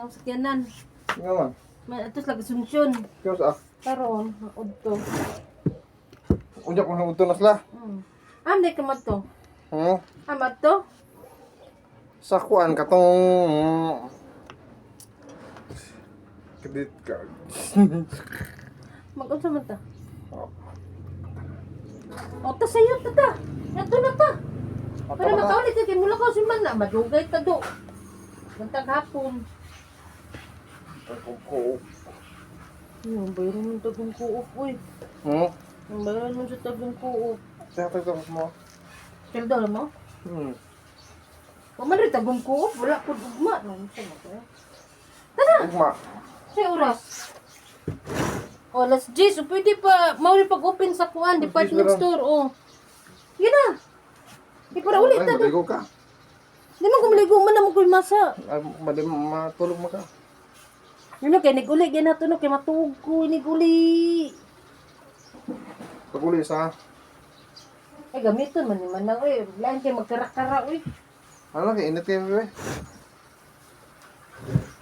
ang sakyanan. Nga man. Atos lagi sunsyon. Kaya sa Karon, udto. unyak mo na uto na sila. Di ka mato. Amat to? Sa kuan katong credit card. Mag-unsa man ta? O, ta sayo ta. Ato na ta. Para makaulit kay mula ka siman na madugay ta do. Bantag hapon. Ko. Yung bayro mo tagong kuop, uy. Yung bayro mo sa tagong kuop. Sa tayo mo. Kildo na mo? Kung man rin tagong kuop, wala po ugma. Tara! Ugma. Sa oras. O, alas 10. So, pwede pa, mawali pag-open sa kuan, department store, o. Yun na. Di para ulit na. Maligo ka. Di mo kumaligo man na mo kuy masa. Matulog mo ka. Yun na, kaya nag-uli. Yan na to, no, kaya matug ko, nag-uli. Pag-uli sa. Ay, gamiton man naman na, uy. Lain kayo magkarak-kara, uy. Ano kaya init kayo, bebe?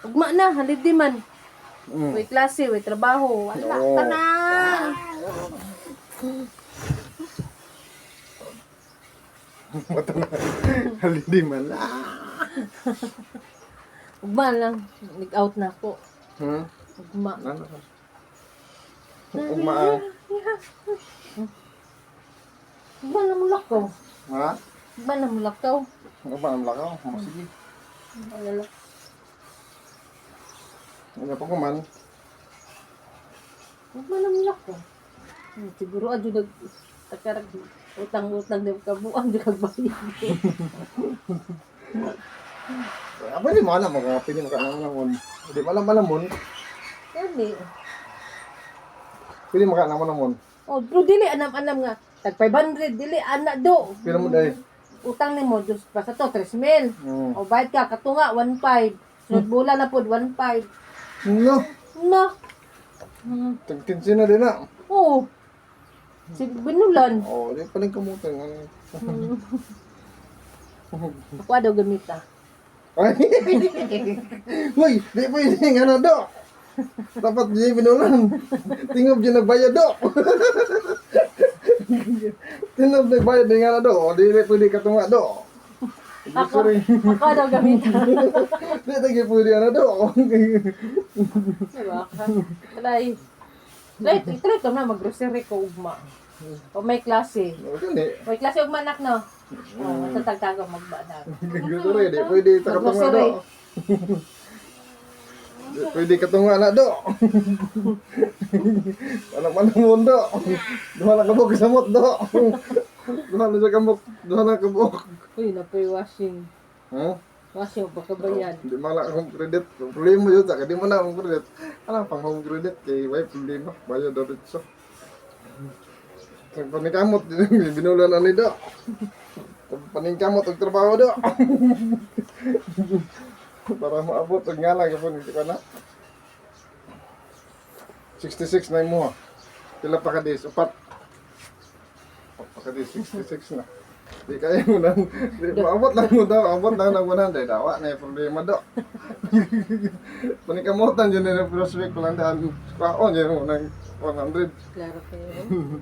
Ugma na, halid di man. Uy, klase, uy, trabaho. Wala ka na. Halindi man. Ugma lang. Nag-out na ako. Ugma. Ano ka? Ugmaan. Ugma na mo lakaw. Ha? Ugma na mo lakaw. Ugmaan ang lakaw. Sige. Ano pa kuman? Ugma na mo lakaw. Siguro adyo nag-takarag utang-utang na kabuang di kagbayad. Aba, di mo alam. Pwede mo ka naman. Hindi mo alam. Kani. Pwede mo ka naman. Oh, bro, dili anam-anam nga. Tag 500, dili anak do. Pero mo dahil. Utang ni mo, just pa sa to, 3,000. O, bayad ka, katunga, 1,500. Sunod bulan na po, 1,500. No. Na. Tagtinsin na din na. Oo. Sige, binulan. Oo, di paling kamutan. Ako daw gamita. Ay! Uy, di pwede nga na do. Dapat di binulan. Tingob di nagbayad do. Tingob nagbayad di nga na do. O, di pwede katunga do. Ako daw gamita. Di tagi pwede nga na do. Diba? Talay. Tuloy ka na, mag-grocery ko ugma. O may klase. May klase ugma anak, no? O, matatagtagang magbada. Grocery, di pwede katunga do. Di pwede katunga na do. Anak-anak mo do. Duha na kabuk sa mot do. Duha na sa kabuk. Duha na kabuk. Uy, napoy washing. Ha? Washing, pagkabayan. Di mala home credit. Problema yun sa di mo na home credit. Ano pang home credit kay wife problema. Bayad daw dito. Sa panikamot binulan na ni do. Paningkamot og trabaho do. Para maabot og ngala gyapon di ka na. 66 na mo. Pila pa ka days? Upat. Pa ka days 66 na. Di kaya mo na. Maabot lang mo daw. Abot lang ng 100. Dawa na yung problema do. Panikamutan dyan na first week lang daan. Paon dyan mo ng 100. Klaro kayo.